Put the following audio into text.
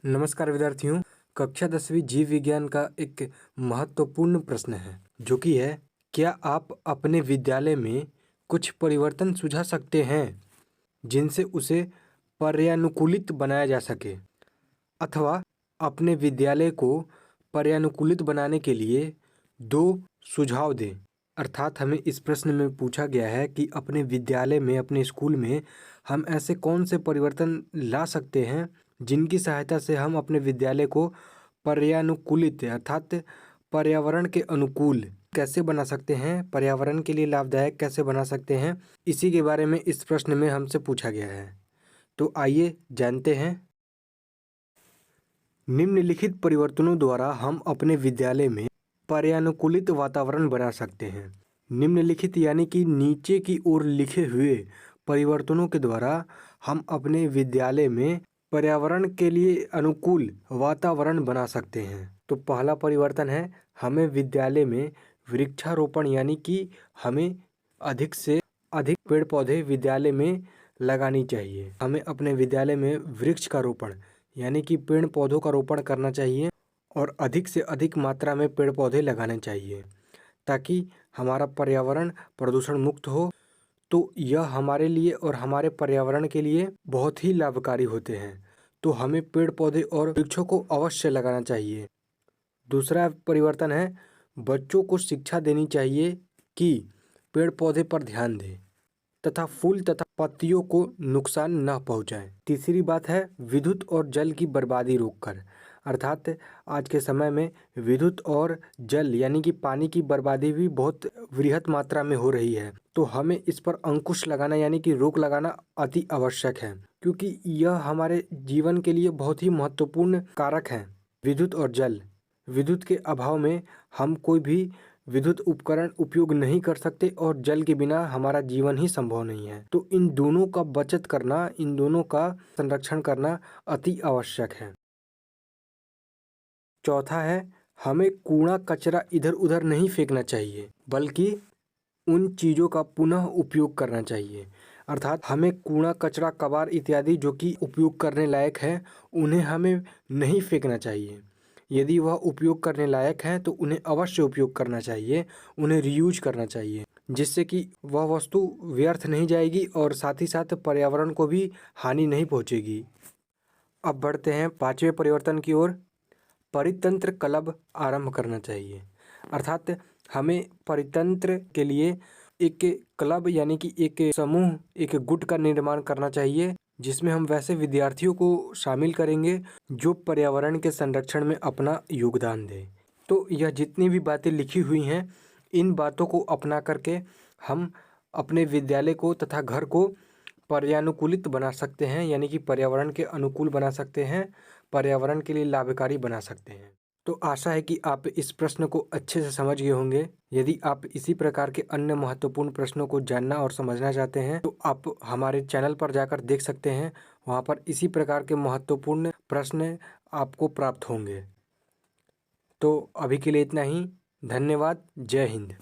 नमस्कार विद्यार्थियों। कक्षा 10वीं जीव विज्ञान का एक महत्वपूर्ण प्रश्न है जो कि है, क्या आप अपने विद्यालय में कुछ परिवर्तन सुझा सकते हैं जिनसे उसे पर्यानुकूलित बनाया जा सके, अथवा अपने विद्यालय को पर्यानुकूलित बनाने के लिए 2 सुझाव दें। अर्थात हमें इस प्रश्न में पूछा गया है कि अपने विद्यालय में, अपने स्कूल में हम ऐसे कौन से परिवर्तन ला सकते हैं जिनकी सहायता से हम अपने विद्यालय को पर्यानुकूलित अर्थात पर्यावरण के अनुकूल कैसे बना सकते हैं, पर्यावरण के लिए लाभदायक कैसे बना सकते हैं। इसी के बारे में इस प्रश्न में हमसे पूछा गया है। तो आइए जानते हैं। निम्नलिखित परिवर्तनों द्वारा हम अपने विद्यालय में पर्यानुकूलित वातावरण बना सकते हैं। निम्नलिखित यानी कि नीचे की ओर लिखे हुए परिवर्तनों के द्वारा हम अपने विद्यालय में पर्यावरण के लिए अनुकूल वातावरण बना सकते हैं। तो पहला परिवर्तन है, हमें विद्यालय में वृक्षारोपण यानी कि हमें अधिक से अधिक पेड़ पौधे विद्यालय में लगानी चाहिए। हमें अपने विद्यालय में वृक्ष का रोपण यानी कि पेड़ पौधों का रोपण करना चाहिए और अधिक से अधिक मात्रा में पेड़ पौधे लगाने चाहिए ताकि हमारा पर्यावरण प्रदूषण मुक्त हो। तो यह हमारे लिए और हमारे पर्यावरण के लिए बहुत ही लाभकारी होते हैं। तो हमें पेड़ पौधे और वृक्षों को अवश्य लगाना चाहिए। दूसरा परिवर्तन है, बच्चों को शिक्षा देनी चाहिए कि पेड़ पौधे पर ध्यान दें तथा फूल तथा पत्तियों को नुकसान न पहुंचाएं। तीसरी बात है, विद्युत और जल की बर्बादी रोककर। अर्थात आज के समय में विद्युत और जल यानी कि पानी की बर्बादी भी बहुत वृहत मात्रा में हो रही है। तो हमें इस पर अंकुश लगाना यानी कि रोक लगाना अति आवश्यक है, क्योंकि यह हमारे जीवन के लिए बहुत ही महत्वपूर्ण कारक है। विद्युत और जल, विद्युत के अभाव में हम कोई भी विद्युत उपकरण उपयोग नहीं कर सकते और जल के बिना हमारा जीवन ही संभव नहीं है। तो इन दोनों का बचत करना, इन दोनों का संरक्षण करना अति आवश्यक है। चौथा है, हमें कूड़ा कचरा इधर उधर नहीं फेंकना चाहिए बल्कि उन चीज़ों का पुनः उपयोग करना चाहिए। अर्थात हमें कूड़ा कचरा कबाड़ इत्यादि जो कि उपयोग करने लायक है उन्हें हमें नहीं फेंकना चाहिए। यदि वह उपयोग करने लायक है तो उन्हें अवश्य उपयोग करना चाहिए, उन्हें रीयूज करना चाहिए, जिससे कि वह वस्तु व्यर्थ नहीं जाएगी और साथ ही साथ पर्यावरण को भी हानि नहीं पहुंचेगी। अब बढ़ते हैं 5वें परिवर्तन की ओर। परितंत्र क्लब आरंभ करना चाहिए। अर्थात हमें परितंत्र के लिए एक क्लब यानी कि एक समूह, एक गुट का निर्माण करना चाहिए जिसमें हम वैसे विद्यार्थियों को शामिल करेंगे जो पर्यावरण के संरक्षण में अपना योगदान दें। तो यह जितनी भी बातें लिखी हुई हैं, इन बातों को अपना करके हम अपने विद्यालय को तथा घर को पर्यानुकूलित बना सकते हैं, यानी कि पर्यावरण के अनुकूल बना सकते हैं, पर्यावरण के लिए लाभकारी बना सकते हैं। तो आशा है कि आप इस प्रश्न को अच्छे से समझ गए होंगे। यदि आप इसी प्रकार के अन्य महत्वपूर्ण प्रश्नों को जानना और समझना चाहते हैं तो आप हमारे चैनल पर जाकर देख सकते हैं। वहाँ पर इसी प्रकार के महत्वपूर्ण प्रश्न आपको प्राप्त होंगे। तो अभी के लिए इतना ही। धन्यवाद। जय हिंद।